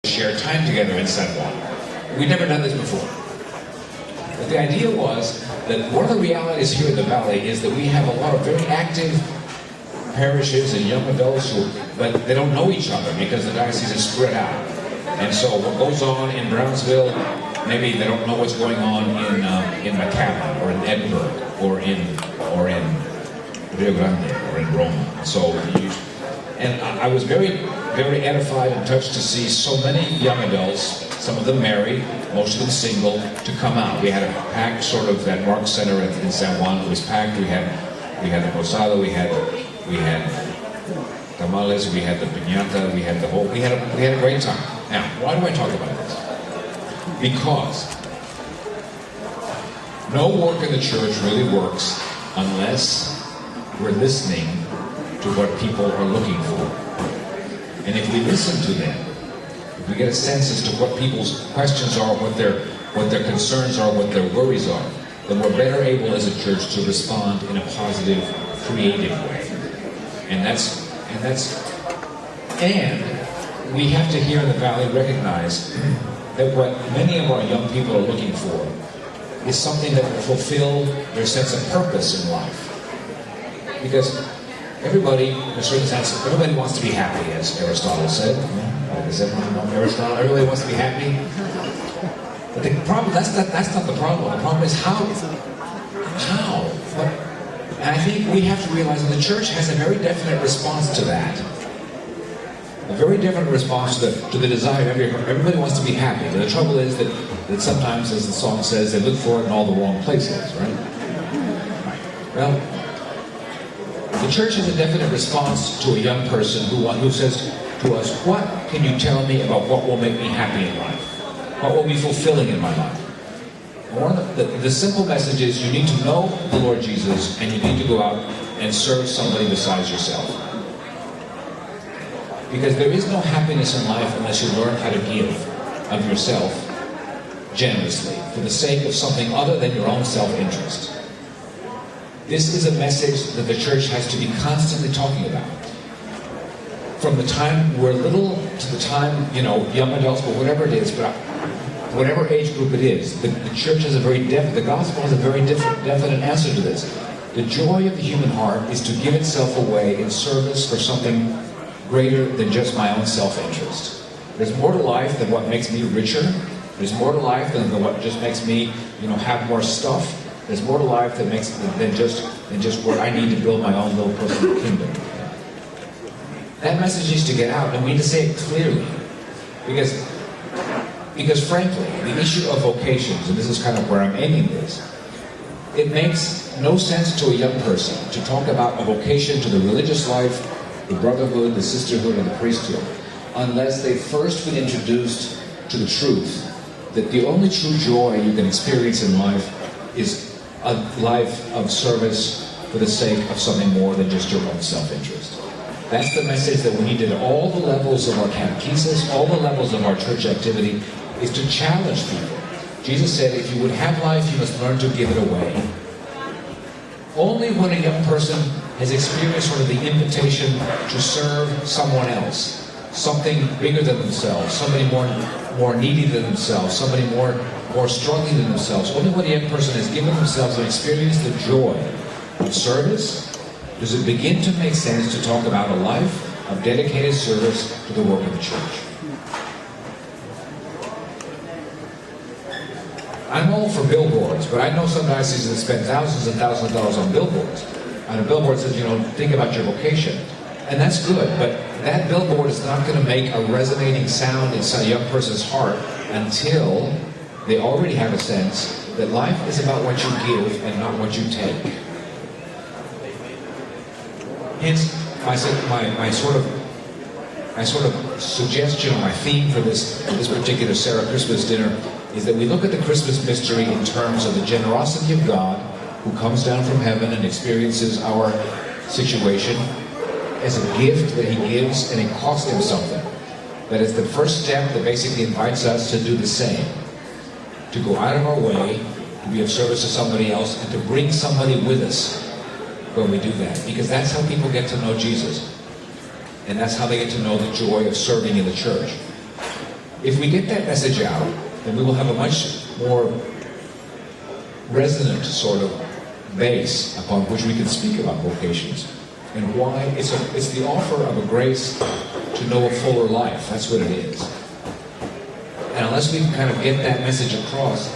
share time together in San Juan. We'd never done this before. But the idea was that one of the realities here in the Valley is that we have a lot of very active parishes and young adults, but they don't know each other because the diocese is spread out. And so what goes on in Brownsville, maybe they don't know what's going on in McAllen or in Edinburgh or in Rio Grande or in Roma. So, and I was very, very edified and touched to see so many young adults, some of them married, most of them single, to come out. We had a packed sort of that Mark Center in San Juan. It was packed. We had the posada, we had tamales, we had the piñata, we had a great time. Now, why do I talk about this? Because no work in the church really works unless we're listening to what people are looking for. And if we listen to them, if we get a sense as to what people's questions are, what their concerns are, what their worries are, then we're better able as a church to respond in a positive, creative way. And we have to here in the Valley recognize that what many of our young people are looking for is something that will fulfill their sense of purpose in life. Because everybody, in a certain sense, everybody wants to be happy, as Aristotle said. Does everyone know Aristotle? Everybody wants to be happy. But the problem, that's not the problem. The problem is how? And I think we have to realize that the church has a very definite response to that. A very different response to the desire. Everybody wants to be happy. But the trouble is that sometimes, as the song says, they look for it in all the wrong places, right? Well, the church has a definite response to a young person who says to us, what can you tell me about what will make me happy in life? What will be fulfilling in my life? One of the simple message is you need to know the Lord Jesus and you need to go out and serve somebody besides yourself. Because there is no happiness in life unless you learn how to give of yourself generously for the sake of something other than your own self-interest. This is a message that the church has to be constantly talking about. From the time we're little to the time, young adults, but whatever it is, but whatever age group it is, the church has the gospel has a very definite answer to this. The joy of the human heart is to give itself away in service for something greater than just my own self-interest. There's more to life than what makes me richer. There's more to life than what just makes me, have more stuff. There's more to life than just where I need to build my own little personal kingdom. That message needs to get out, and we need to say it clearly. Because frankly, the issue of vocations, and this is kind of where I'm aiming this, it makes no sense to a young person to talk about a vocation to the religious life, the brotherhood, the sisterhood, and the priesthood, unless they've first been introduced to the truth that the only true joy you can experience in life is a life of service for the sake of something more than just your own self-interest. That's the message that we need at all the levels of our catechesis, all the levels of our church activity, is to challenge people. Jesus said, if you would have life, you must learn to give it away. Only when a young person has experienced sort of the invitation to serve someone else, something bigger than themselves, somebody more needy than themselves, somebody more struggling than themselves, only when a young person has given themselves and experienced the joy of service, does it begin to make sense to talk about a life of dedicated service to the work of the church. I'm all for billboards, but I know some dioceses that spend thousands and thousands of dollars on billboards. And a billboard says, think about your vocation. And that's good, but that billboard is not going to make a resonating sound inside a young person's heart until they already have a sense that life is about what you give and not what you take. Hence, my sort of suggestion or my theme for this particular Sarah Christmas dinner is that we look at the Christmas mystery in terms of the generosity of God who comes down from heaven and experiences our situation as a gift that he gives, and it costs him something. That is the first step that basically invites us to do the same. To go out of our way, to be of service to somebody else, and to bring somebody with us when we do that. Because that's how people get to know Jesus. And that's how they get to know the joy of serving in the church. If we get that message out, then we will have a much more resonant sort of base upon which we can speak about vocations and why it's the offer of a grace to know a fuller life. That's what it is. And unless we can kind of get that message across,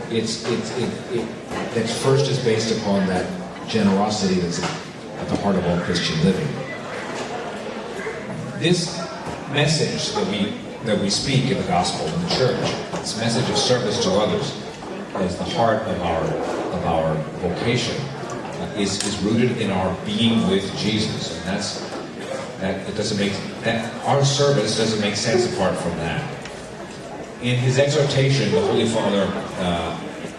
that first is based upon that generosity that's at the heart of all Christian living. This message that we speak in the gospel in the church, this message of service to others, is the heart of our vocation. Is rooted in our being with Jesus, and our service doesn't make sense apart from that. In his exhortation, the Holy Father,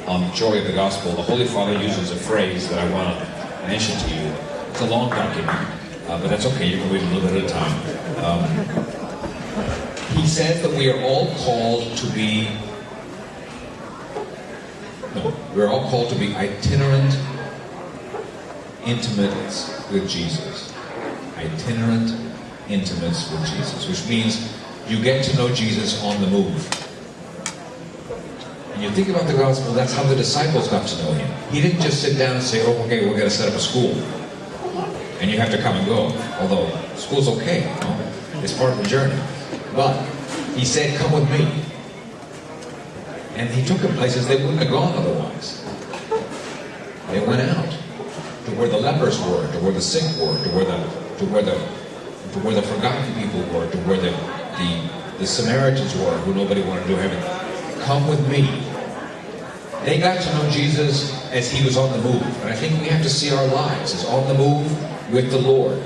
on the joy of the gospel, the Holy Father uses a phrase that I want to mention to you. It's a long document, but that's okay. You can read it a little bit at a time. He says that we are all called to be. We're all called to be itinerant intimates with Jesus. Itinerant intimates with Jesus, which means you get to know Jesus on the move. And you think about the gospel, that's how the disciples got to know him. He didn't just sit down and say, oh, okay, we're going to set up a school. And you have to come and go. Although, school's okay, you know? It's part of the journey. But he said, come with me. And he took them places they wouldn't have gone otherwise. They went out to where the lepers were, to where the sick were, to where the forgotten people were, to where the Samaritans were, who nobody wanted to do heaven. Come with me. They got to know Jesus as he was on the move. And I think we have to see our lives as on the move with the Lord.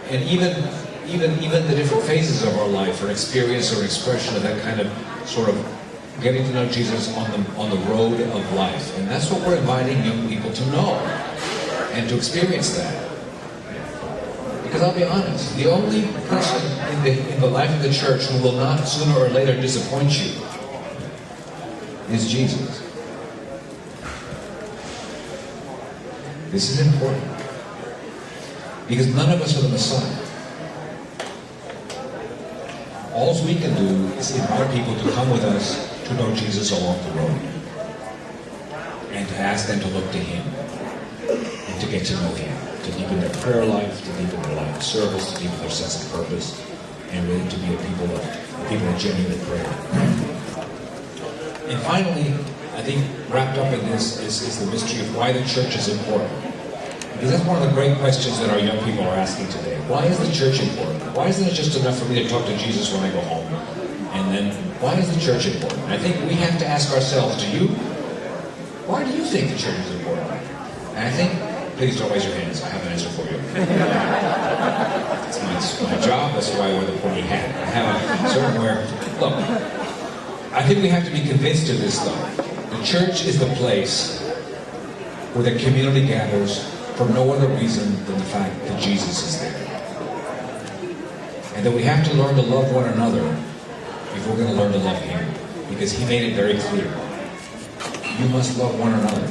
And even the different phases of our life or experience or expression of that kind of sort of getting to know Jesus on the road of life. And that's what we're inviting young people to know and to experience that. Because I'll be honest, the only person in the life of the church who will not sooner or later disappoint you is Jesus. This is important. Because none of us are the Messiah. All we can do is invite people to come with us to know Jesus along the road. And to ask them to look to him. And to get to know him. To deepen their prayer life, to deepen their life of service, to deepen their sense of purpose, and really to be a people of genuine prayer. And finally, I think wrapped up in this is the mystery of why the church is important. Because that's one of the great questions that our young people are asking today. Why is the church important? Why isn't it just enough for me to talk to Jesus when I go home? And then, why is the church important? And I think we have to ask ourselves, why do you think the church is important? And I think, please don't raise your hands, I have an answer for you. It's my job, that's why I wear the pointy hat. I have a certain look, I think we have to be convinced of this though. The church is the place where the community gathers for no other reason than the fact that Jesus is there. And that we have to learn to love one another if we're going to learn to love him. Because he made it very clear. You must love one another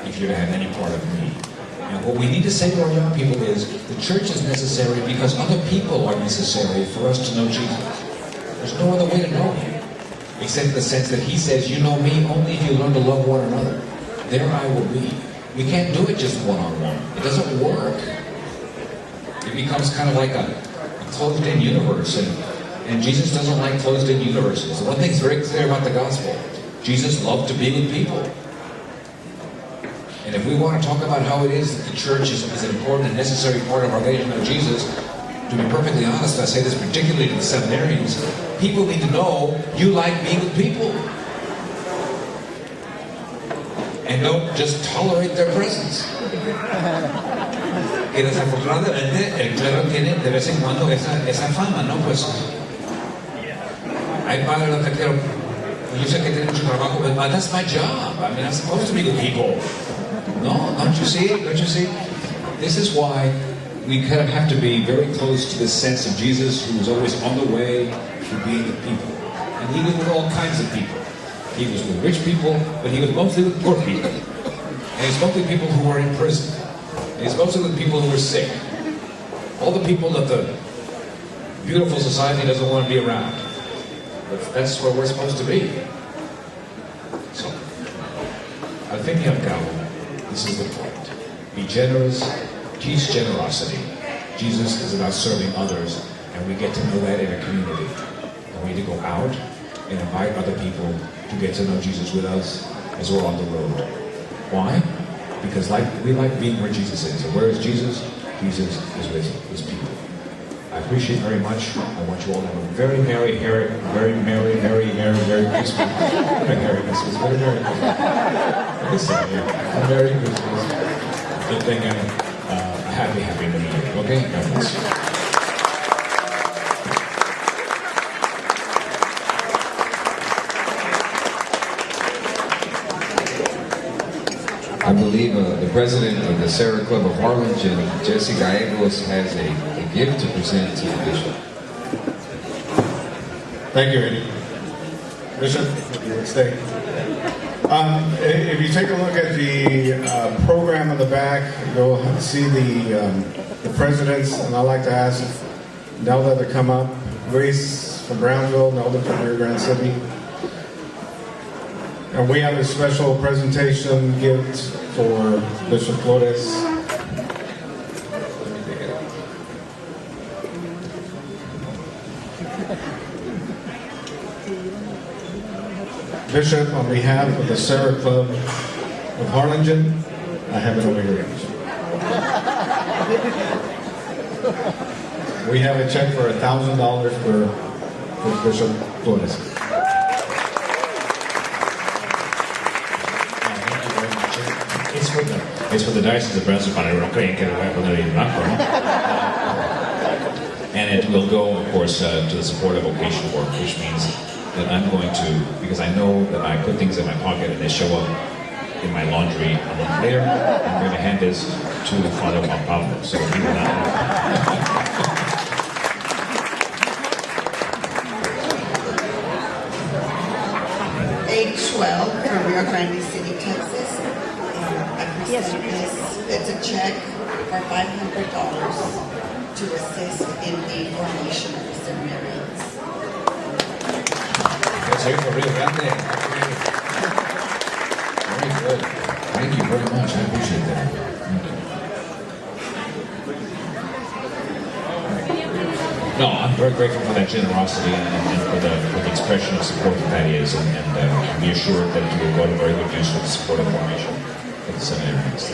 if you're to have any part of me. And what we need to say to our young people is, the church is necessary because other people are necessary for us to know Jesus. There's no other way to know him, except in the sense that he says, you know me only if you learn to love one another. There I will be. We can't do it just one-on-one. It doesn't work. It becomes kind of like a closed-in universe, and Jesus doesn't like closed-in universes. The one thing's very clear about the gospel. Jesus loved to be with people. And if we want to talk about how it is that the church is an important and necessary part of our getting to know Jesus, to be perfectly honest, I say this particularly to the seminarians, people need to know you like being with people. And don't just tolerate their presence. Que desafortunadamente el clero tiene de vez en cuando esa fama, ¿no? Pues hay padres que quiero, yo sé que tienen mucho trabajo, but that's my job. I mean, I'm supposed to be with people. No, don't you see? Don't you see? This is why we kind of have to be very close to this sense of Jesus who was always on the way to being with people. And he was with all kinds of people. He was with rich people, but he was mostly with poor people. And he's mostly people who were in prison. And he's mostly with people who were sick. All the people that the beautiful society doesn't want to be around. That's where we're supposed to be. So, al fin y al cabo, this is the point. Be generous, teach generosity. Jesus is about serving others, and we get to know that in a community. And we need to go out and invite other people to get to know Jesus with us as we're on the road. Why? Because we like being where Jesus is. And where is Jesus? Jesus is with his people. I appreciate very much. I want you all to have a very merry Christmas. Very merry Christmas. Very merry Christmas. A merry Christmas. And then a happy New Year. Okay? God bless you. I believe the president of the Sarah Club of Harlingen, Jesse Gallegos, has a gift to present to the bishop. Thank you, Eddie. Bishop, if you would stay. If you take a look at the program in the back, you'll see the presidents, and I'd like to ask Nelda to come up. Grace from Brownsville, Nelda from Rio Grande City. And we have a special presentation gift for Bishop Flores. Bishop, on behalf of the Sarah Club of Harlingen, I have it over here. We have a check for $1,000 for Bishop Flores. Es for the Diocese of Brownsville, para no creen que lo voy a poner en blanco, ¿no? And it will go, of course, to the support of vocation work, which means that I'm going to, because I know that I put things in my pocket and they show up in my laundry a month later, I'm going to hand this to Father Juan Pablo, so he will not know. 812 from Rio Grande City, Texas. Yes, it's a check for $500 to assist in the formation of the seminarians. Very good. Thank you very much. I appreciate that. Thank you. No, I'm very grateful for that generosity and for the expression of support that is, and be assured that it will go to very good use for the support of formation of the seminarians.